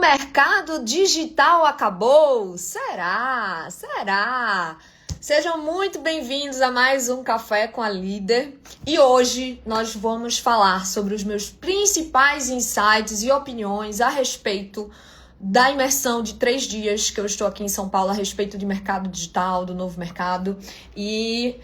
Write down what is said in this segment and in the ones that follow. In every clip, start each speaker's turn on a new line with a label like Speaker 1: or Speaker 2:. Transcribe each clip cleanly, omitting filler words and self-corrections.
Speaker 1: mercado digital acabou? Será? Será? Sejam muito bem-vindos a mais um Café com a Líder. E hoje nós vamos falar sobre os meus principais insights e opiniões a respeito da imersão de 3 dias que eu estou aqui em São Paulo a respeito de mercado digital, do novo mercado. E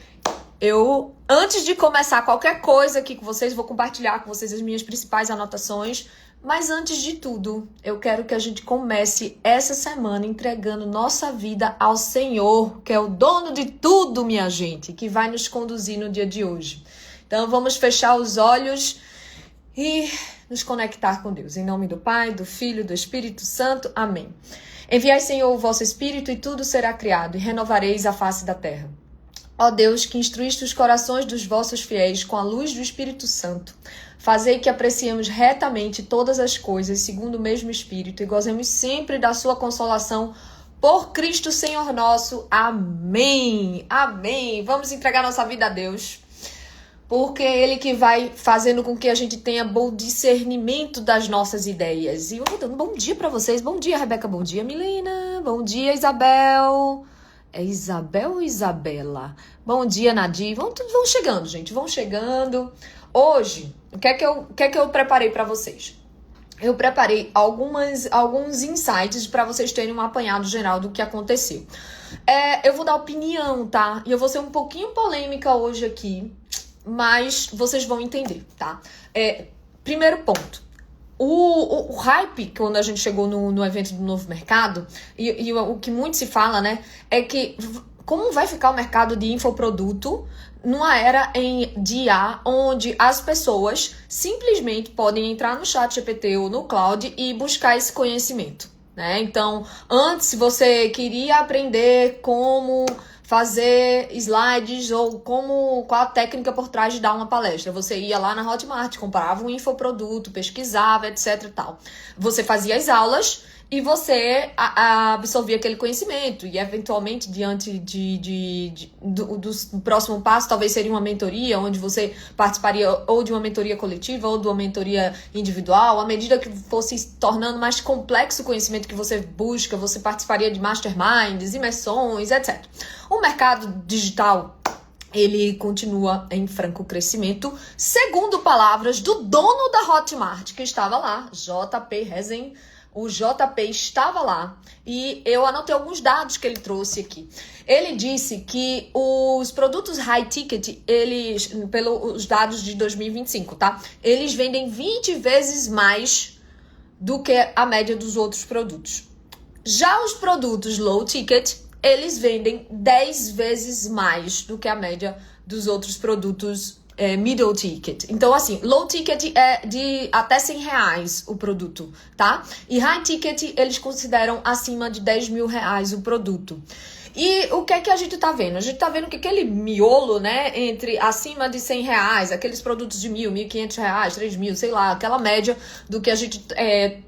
Speaker 1: eu, antes de começar qualquer coisa aqui com vocês, vou compartilhar com vocês as minhas principais anotações. Mas antes de tudo, eu quero que a gente comece essa semana entregando nossa vida ao Senhor, que é o dono de tudo, minha gente, que vai nos conduzir no dia de hoje. Então vamos fechar os olhos e nos conectar com Deus. Em nome do Pai, do Filho e do Espírito Santo. Amém. Enviai, Senhor, o vosso Espírito e tudo será criado, e renovareis a face da terra. Ó Deus, que instruíste os corações dos vossos fiéis com a luz do Espírito Santo, fazei que apreciemos retamente todas as coisas segundo o mesmo Espírito e gozemos sempre da sua consolação por Cristo Senhor nosso. Amém. Amém. Vamos entregar nossa vida a Deus, porque é Ele que vai fazendo com que a gente tenha bom discernimento das nossas ideias. E eu vou dando bom dia para vocês. Bom dia, Rebeca. Bom dia, Milena. Bom dia, Isabel. É Isabel ou Isabela? Bom dia, Nadir. Vão chegando, gente. Vão chegando. Hoje, o que é que eu preparei para vocês? Eu preparei alguns insights para vocês terem um apanhado geral do que aconteceu. Eu vou dar opinião, tá? E eu vou ser um pouquinho polêmica hoje aqui, mas vocês vão entender, tá? Primeiro ponto. O hype, quando a gente chegou no evento do novo mercado, e o que muito se fala, né, é que como vai ficar o mercado de infoproduto numa era de IA, onde as pessoas simplesmente podem entrar no ChatGPT ou no Cloud e buscar esse conhecimento, né? Então, antes, se você queria aprender como fazer slides ou qual a técnica por trás de dar uma palestra, você ia lá na Hotmart, comprava um infoproduto, pesquisava, etc e tal. Você fazia as aulas e você absorvia aquele conhecimento e, eventualmente, diante do próximo passo, talvez seria uma mentoria, onde você participaria ou de uma mentoria coletiva ou de uma mentoria individual. À medida que fosse se tornando mais complexo o conhecimento que você busca, você participaria de masterminds, imersões, etc. O mercado digital, ele continua em franco crescimento, segundo palavras do dono da Hotmart, que estava lá, JP Rezen. O JP estava lá e eu anotei alguns dados que ele trouxe aqui. Ele disse que os produtos high ticket, eles, pelos dados de 2025, tá? Eles vendem 20 vezes mais do que a média dos outros produtos. Já os produtos low ticket, eles vendem 10 vezes mais do que a média dos outros produtos middle ticket. Então, assim, low ticket é de até R$100 o produto, tá? E high ticket, eles consideram acima de R$10.000 o produto. E o que é que a gente tá vendo? A gente tá vendo que aquele miolo, né, entre acima de R$100, aqueles produtos de R$1.000, R$1.500, R$3.000, sei lá, aquela média do que a gente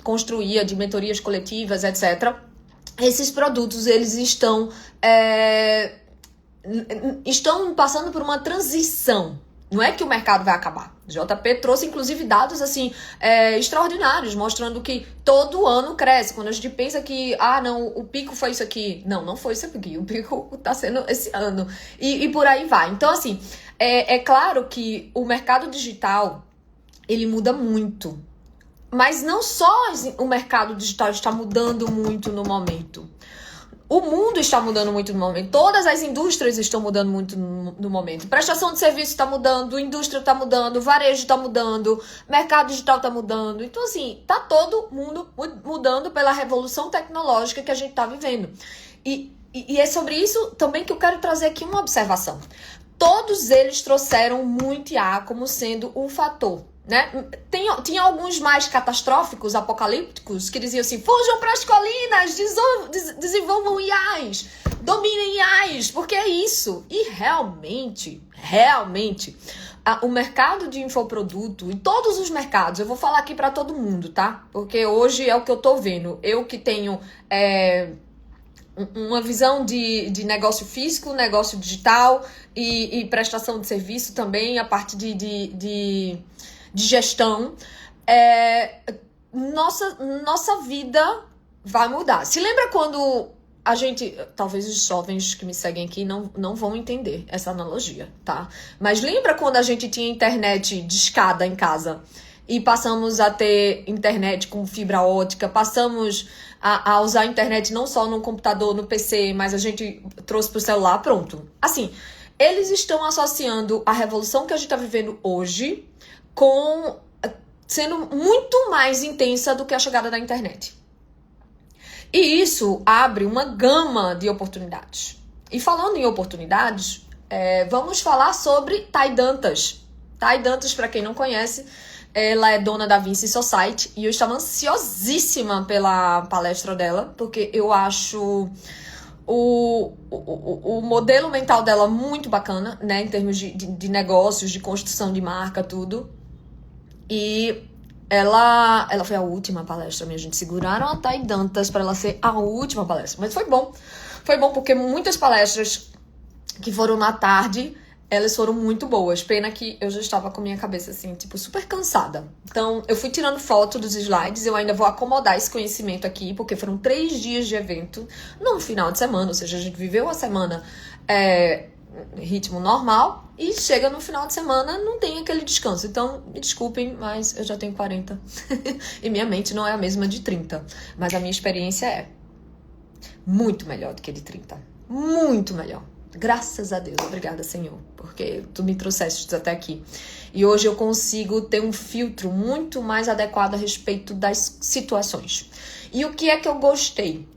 Speaker 1: construía de mentorias coletivas, etc. Esses produtos, eles estão passando por uma transição. Não é que o mercado vai acabar. O JP trouxe, inclusive, dados assim extraordinários, mostrando que todo ano cresce. Quando a gente pensa que, não, o pico foi isso aqui. Não foi isso aqui. O pico está sendo esse ano. E por aí vai. Então, assim, é claro que o mercado digital, ele muda muito. Mas não só o mercado digital está mudando muito no momento. O mundo está mudando muito no momento. Todas as indústrias estão mudando muito no momento. Prestação de serviço está mudando, indústria está mudando, varejo está mudando, mercado digital está mudando. Então, assim, tá todo mundo mudando pela revolução tecnológica que a gente está vivendo. E é sobre isso também que eu quero trazer aqui uma observação. Todos eles trouxeram muito IA como sendo um fator, né? Tinha alguns mais catastróficos, apocalípticos, que diziam assim: fujam para as colinas, desenvolvam IAs, dominem IAs, porque é isso. E realmente, o mercado de infoproduto e todos os mercados, eu vou falar aqui para todo mundo, tá? Porque hoje é o que eu tô vendo. Eu que tenho uma visão de negócio físico, negócio digital e prestação de serviço também, a parte de gestão. nossa vida vai mudar. Se lembra quando a gente... Talvez os jovens que me seguem aqui não vão entender essa analogia, tá? Mas lembra quando a gente tinha internet discada em casa e passamos a ter internet com fibra ótica, passamos a usar a internet não só no computador, no PC, mas a gente trouxe pro celular, pronto. Assim, eles estão associando a revolução que a gente está vivendo hoje com sendo muito mais intensa do que a chegada da internet. E isso abre uma gama de oportunidades. E falando em oportunidades, vamos falar sobre Thay Dantas. Thay Dantas, para quem não conhece, ela é dona da Vinci Society e eu estava ansiosíssima pela palestra dela, porque eu acho o modelo mental dela muito bacana, né, em termos de negócios, de construção de marca, tudo. E ela foi a última palestra, minha gente. Seguraram a Thay Dantas para ela ser a última palestra. Mas foi bom. Foi bom porque muitas palestras que foram na tarde, elas foram muito boas. Pena que eu já estava com minha cabeça, assim, tipo, super cansada. Então, eu fui tirando foto dos slides. Eu ainda vou acomodar esse conhecimento aqui, porque foram 3 dias de evento no final de semana. Ou seja, a gente viveu a semana ritmo normal e chega no final de semana, não tem aquele descanso. Então, me desculpem, mas eu já tenho 40. E minha mente não é a mesma de 30. Mas a minha experiência é muito melhor do que de 30. Muito melhor. Graças a Deus, obrigada, Senhor, porque tu me trouxeste até aqui. E hoje eu consigo ter um filtro muito mais adequado a respeito das situações. E o que é que eu gostei?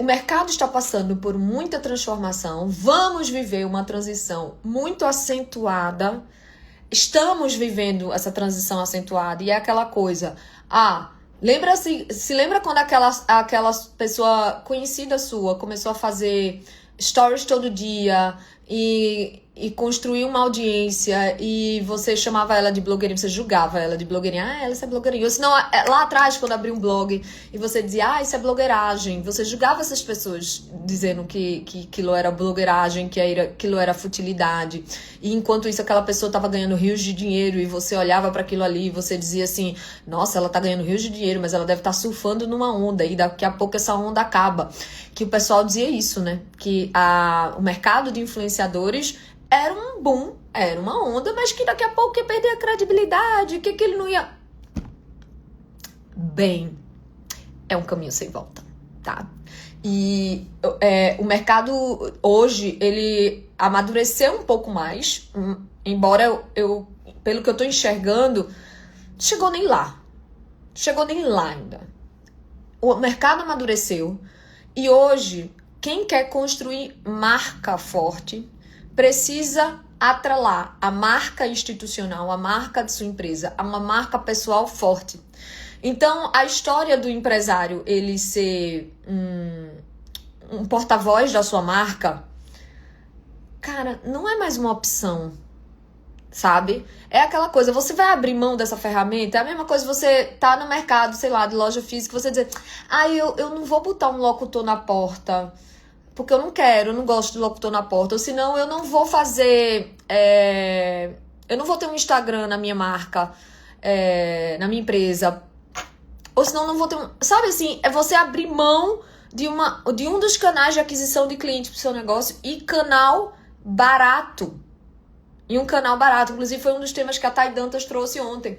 Speaker 1: O mercado está passando por muita transformação. Vamos viver uma transição muito acentuada. Estamos vivendo essa transição acentuada. E é aquela coisa... se lembra quando aquela pessoa conhecida sua começou a fazer stories todo dia e construir uma audiência e você chamava ela de blogueirinha, você julgava ela de blogueirinha, ela é blogueirinha. Ou senão, lá atrás, quando abriu um blog e você dizia, isso é blogueiragem, você julgava essas pessoas dizendo que aquilo era blogueiragem, que aquilo era futilidade. E enquanto isso, aquela pessoa estava ganhando rios de dinheiro e você olhava para aquilo ali e você dizia assim, nossa, ela tá ganhando rios de dinheiro, mas ela deve estar surfando numa onda e daqui a pouco essa onda acaba. Que o pessoal dizia isso, né? Que o mercado de influenciadores era um boom, era uma onda, mas que daqui a pouco ia perder a credibilidade, que ele não ia... Bem, é um caminho sem volta, tá? E o mercado hoje, ele amadureceu um pouco mais, embora eu pelo que eu tô enxergando, chegou nem lá ainda. O mercado amadureceu e hoje, quem quer construir marca forte precisa atrelar a marca institucional, a marca de sua empresa, a uma marca pessoal forte. Então, a história do empresário, ele ser um porta-voz da sua marca, cara, não é mais uma opção, sabe? É aquela coisa, você vai abrir mão dessa ferramenta, é a mesma coisa você tá no mercado, sei lá, de loja física, você dizer, eu não vou botar um locutor na porta, porque eu não gosto de locutor na porta, ou senão eu não vou fazer, eu não vou ter um Instagram na minha marca, na minha empresa, ou senão não vou ter sabe assim, é você abrir mão de um dos canais de aquisição de clientes pro seu negócio e canal barato. E um canal barato, inclusive foi um dos temas que a Thay Dantas trouxe ontem.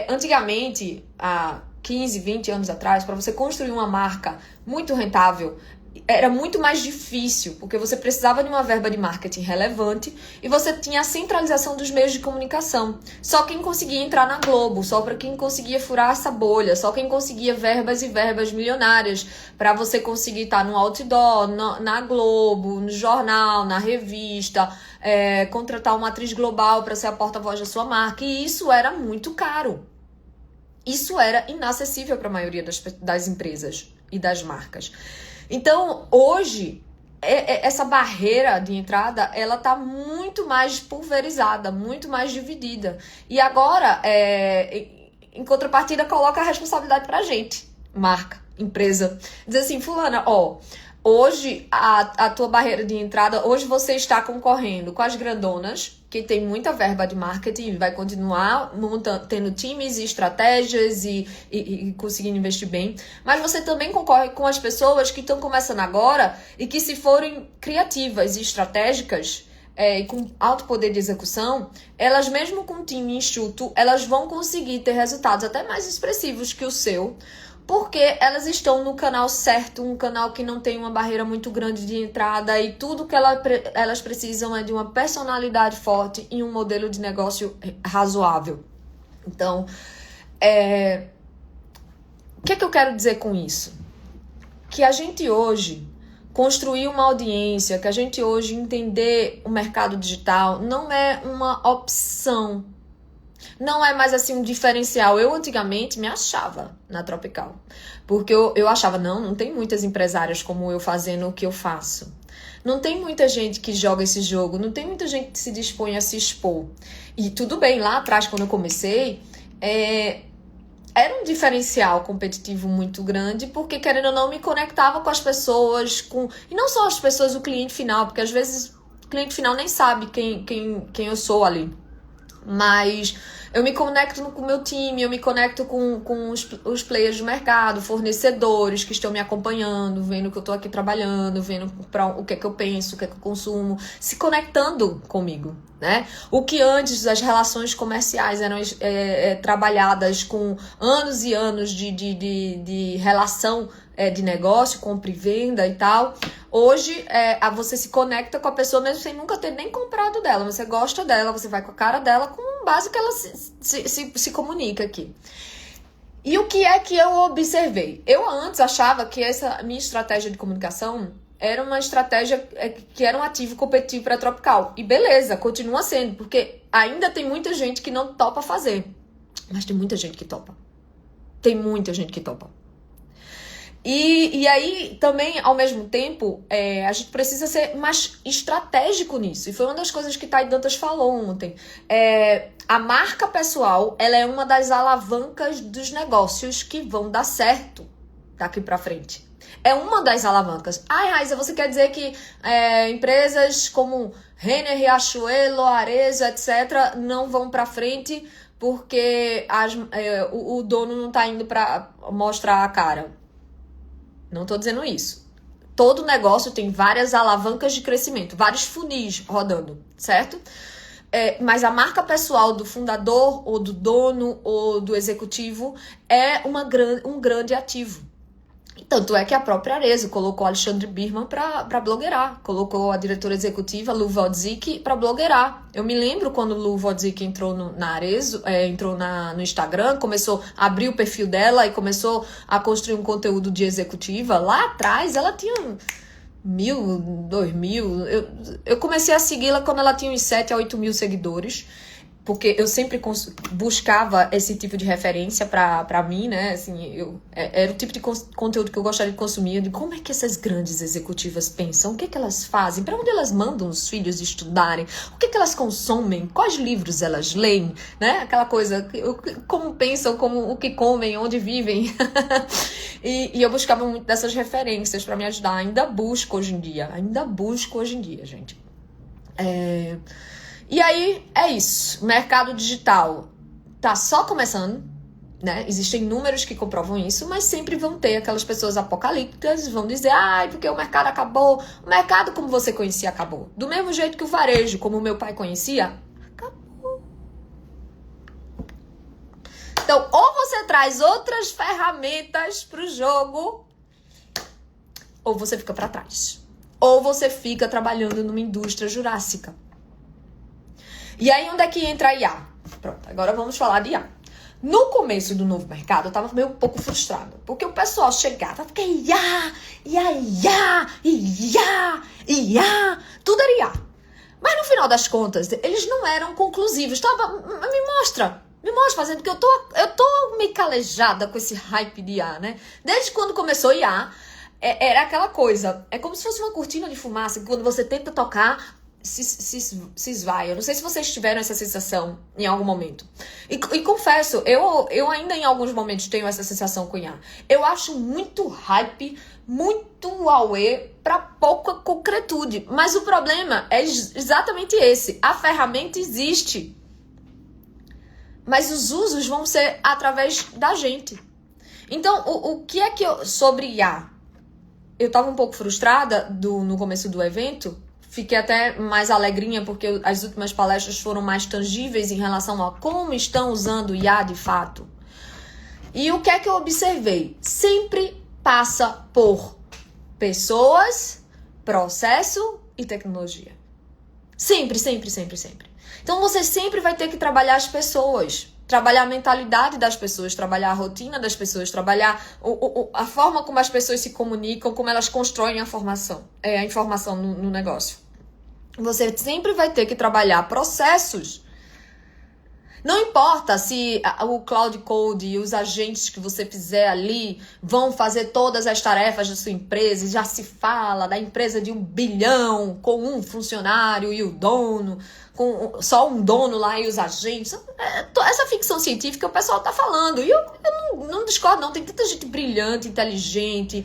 Speaker 1: Antigamente, há 15, 20 anos atrás, para você construir uma marca muito rentável, era muito mais difícil, porque você precisava de uma verba de marketing relevante e você tinha a centralização dos meios de comunicação. Só quem conseguia entrar na Globo, só para quem conseguia furar essa bolha, só quem conseguia verbas e verbas milionárias para você conseguir estar no outdoor, na Globo, no jornal, na revista, contratar uma atriz global para ser a porta-voz da sua marca. E isso era muito caro. Isso era inacessível para a maioria das empresas e das marcas. Então, hoje, essa barreira de entrada, ela tá muito mais pulverizada, muito mais dividida. E agora, em contrapartida, coloca a responsabilidade pra gente, marca, empresa. Diz assim, fulana, Hoje, a tua barreira de entrada, hoje você está concorrendo com as grandonas, que tem muita verba de marketing e vai continuar tendo times e estratégias e conseguindo investir bem. Mas você também concorre com as pessoas que estão começando agora e que, se forem criativas e estratégicas, e com alto poder de execução, elas mesmo com um time enxuto, elas vão conseguir ter resultados até mais expressivos que o seu, porque elas estão no canal certo, um canal que não tem uma barreira muito grande de entrada e tudo que elas precisam é de uma personalidade forte e um modelo de negócio razoável. Então, o que é que eu quero dizer com isso? Que a gente hoje construir uma audiência, que a gente hoje entender o mercado digital não é uma opção. Não é mais assim um diferencial. Eu antigamente me achava na Tropical. Porque eu achava, não tem muitas empresárias como eu fazendo o que eu faço. Não tem muita gente que joga esse jogo. Não tem muita gente que se dispõe a se expor. E tudo bem, lá atrás quando eu comecei, era um diferencial competitivo muito grande, porque querendo ou não me conectava com as pessoas, e não só as pessoas, o cliente final, porque às vezes o cliente final nem sabe quem eu sou ali. Mas eu me conecto com o meu time, eu me conecto com os players do mercado, fornecedores que estão me acompanhando, vendo que eu estou aqui trabalhando, vendo o que é que eu penso, o que é que eu consumo, se conectando comigo, né? O que antes as relações comerciais eram trabalhadas com anos e anos de relação de negócio, compra e venda e tal. Hoje, você se conecta com a pessoa mesmo sem nunca ter nem comprado dela. Você gosta dela, você vai com a cara dela com base que ela se comunica aqui. E o que é que eu observei? Eu antes achava que essa minha estratégia de comunicação era uma estratégia que era um ativo competitivo para a Tropical. E beleza, continua sendo, porque ainda tem muita gente que não topa fazer. Mas tem muita gente que topa. Tem muita gente que topa. E aí, também, ao mesmo tempo, a gente precisa ser mais estratégico nisso. E foi uma das coisas que Thay Dantas falou ontem. A marca pessoal, ela é uma das alavancas dos negócios que vão dar certo daqui pra frente. É uma das alavancas. Ai, Raíssa, você quer dizer que empresas como Renner, Riachuelo, Arezzo, etc., não vão pra frente porque o dono não tá indo pra mostrar a cara? Não tô dizendo isso. Todo negócio tem várias alavancas de crescimento, vários funis rodando, certo? Mas a marca pessoal do fundador, ou do dono, ou do executivo é um grande ativo. Tanto é que a própria Arezzo colocou Alexandre Birman para blogueirar. Colocou a diretora executiva, Lu Wodzik, para blogueirar. Eu me lembro quando Lu Wodzik entrou na Arezzo, entrou no Instagram, começou a abrir o perfil dela e começou a construir um conteúdo de executiva. Lá atrás, ela tinha 1.000, 2.000. Eu comecei a segui-la quando ela tinha uns 7 a 8 mil seguidores. Porque eu sempre buscava esse tipo de referência pra mim, né? Assim, era o tipo de conteúdo que eu gostaria de consumir. De como é que essas grandes executivas pensam? O que é que elas fazem? Pra onde elas mandam os filhos estudarem? O que é que elas consomem? Quais livros elas leem? Né? Aquela coisa, como pensam, o que comem, onde vivem. E eu buscava muito dessas referências pra me ajudar. Ainda busco hoje em dia, gente. E aí, é isso. O mercado digital tá só começando, né? Existem números que comprovam isso, mas sempre vão ter aquelas pessoas apocalípticas, vão dizer, porque o mercado acabou. O mercado, como você conhecia, acabou. Do mesmo jeito que o varejo, como o meu pai conhecia, acabou. Então, ou você traz outras ferramentas pro jogo, ou você fica para trás. Ou você fica trabalhando numa indústria jurássica. E aí, onde é que entra a IA? Pronto, agora vamos falar de IA. No começo do novo mercado, eu tava meio um pouco frustrada. Porque o pessoal chegava, porque IA, tudo era IA. Mas no final das contas, eles não eram conclusivos. Me mostra, fazendo que eu tô meio calejada com esse hype de IA, né? Desde quando começou IA, era aquela coisa, é como se fosse uma cortina de fumaça, que quando você tenta tocar, se esvai. Eu não sei se vocês tiveram essa sensação em algum momento. E confesso, eu ainda em alguns momentos tenho essa sensação com IA. Eu acho muito hype, muito auê para pouca concretude. Mas o problema é exatamente esse. A ferramenta existe. Mas os usos vão ser através da gente. Então, o que é que sobre IA? Eu tava um pouco frustrada no começo do evento. Fiquei até mais alegrinha porque as últimas palestras foram mais tangíveis em relação a como estão usando o IA de fato. E o que é que eu observei? Sempre passa por pessoas, processo e tecnologia. Sempre, sempre, sempre, sempre. Então você sempre vai ter que trabalhar as pessoas, trabalhar a mentalidade das pessoas, trabalhar a rotina das pessoas, trabalhar a forma como as pessoas se comunicam, como elas constroem a informação no negócio. Você sempre vai ter que trabalhar processos. Não importa se o Cloud Code e os agentes que você fizer ali vão fazer todas as tarefas da sua empresa. E já se fala da empresa de 1 bilhão com um funcionário e o dono, com só um dono lá e os agentes. Essa ficção científica o pessoal tá falando. E eu não discordo não, tem tanta gente brilhante, inteligente.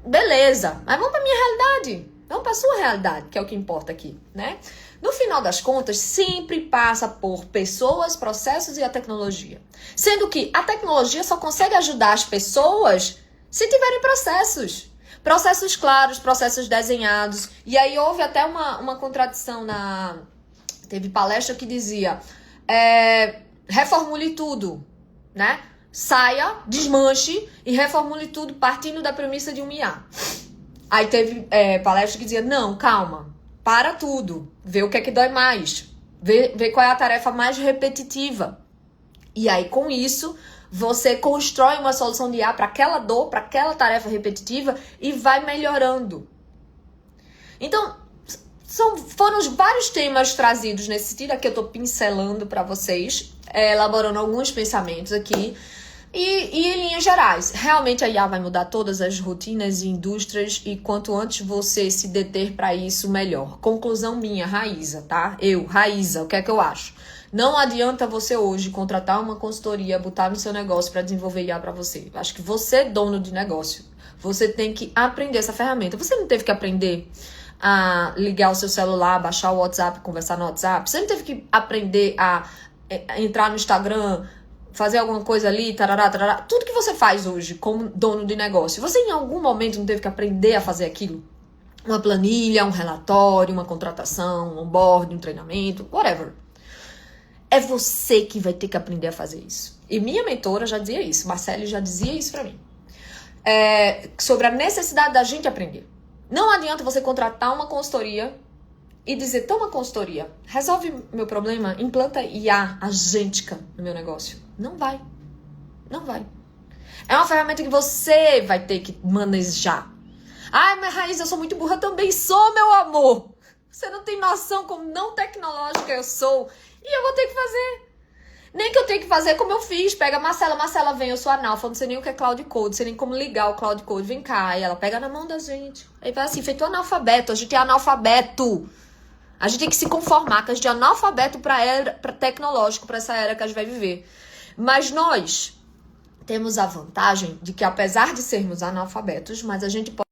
Speaker 1: Beleza, mas vamos pra minha realidade. Vamos pra sua realidade, que é o que importa aqui, né? No final das contas, sempre passa por pessoas, processos e a tecnologia. Sendo que a tecnologia só consegue ajudar as pessoas se tiverem processos. Processos claros, processos desenhados. E aí houve até uma contradição Teve palestra que dizia reformule tudo, né? Saia, desmanche e reformule tudo partindo da premissa de um IA. Aí teve palestra que dizia, não, calma. Para tudo, vê o que é que dói mais, vê qual é a tarefa mais repetitiva. E aí, com isso, você constrói uma solução de IA para aquela dor, para aquela tarefa repetitiva e vai melhorando. Então, foram vários temas trazidos nesse sentido. Aqui eu estou pincelando para vocês, elaborando alguns pensamentos aqui. E em linhas gerais, realmente a IA vai mudar todas as rotinas e indústrias e quanto antes você se deter para isso, melhor. Conclusão minha, Raíza, tá? Raíza, o que é que eu acho? Não adianta você hoje contratar uma consultoria, botar no seu negócio para desenvolver IA para você. Acho que você é dono de negócio. Você tem que aprender essa ferramenta. Você não teve que aprender a ligar o seu celular, baixar o WhatsApp, conversar no WhatsApp. Você não teve que aprender a entrar no Instagram, fazer alguma coisa ali, tarará, tarará. Tudo que você faz hoje como dono de negócio, você em algum momento não teve que aprender a fazer aquilo? Uma planilha, um relatório, uma contratação, um onboarding, um treinamento, whatever. É você que vai ter que aprender a fazer isso. E minha mentora já dizia isso, Marcele já dizia isso pra mim. Sobre a necessidade da gente aprender. Não adianta você contratar uma consultoria e dizer, toma consultoria, resolve meu problema, implanta IA agêntica no meu negócio. Não vai. Não vai. É uma ferramenta que você vai ter que manejar. Ai, mas Raíssa, eu sou muito burra, também sou, meu amor. Você não tem noção como não tecnológica eu sou. E eu vou ter que fazer. Nem que eu tenha que fazer como eu fiz. Pega a Marcela, vem, eu sou analfa, não sei nem o que é Cloud Code, não sei nem como ligar o Cloud Code, vem cá. E ela pega na mão da gente. Aí vai assim, feito analfabeto, a gente é analfabeto. A gente tem que se conformar que a gente é analfabeto para tecnológico, para essa era que a gente vai viver. Mas nós temos a vantagem de que, apesar de sermos analfabetos, mas a gente pode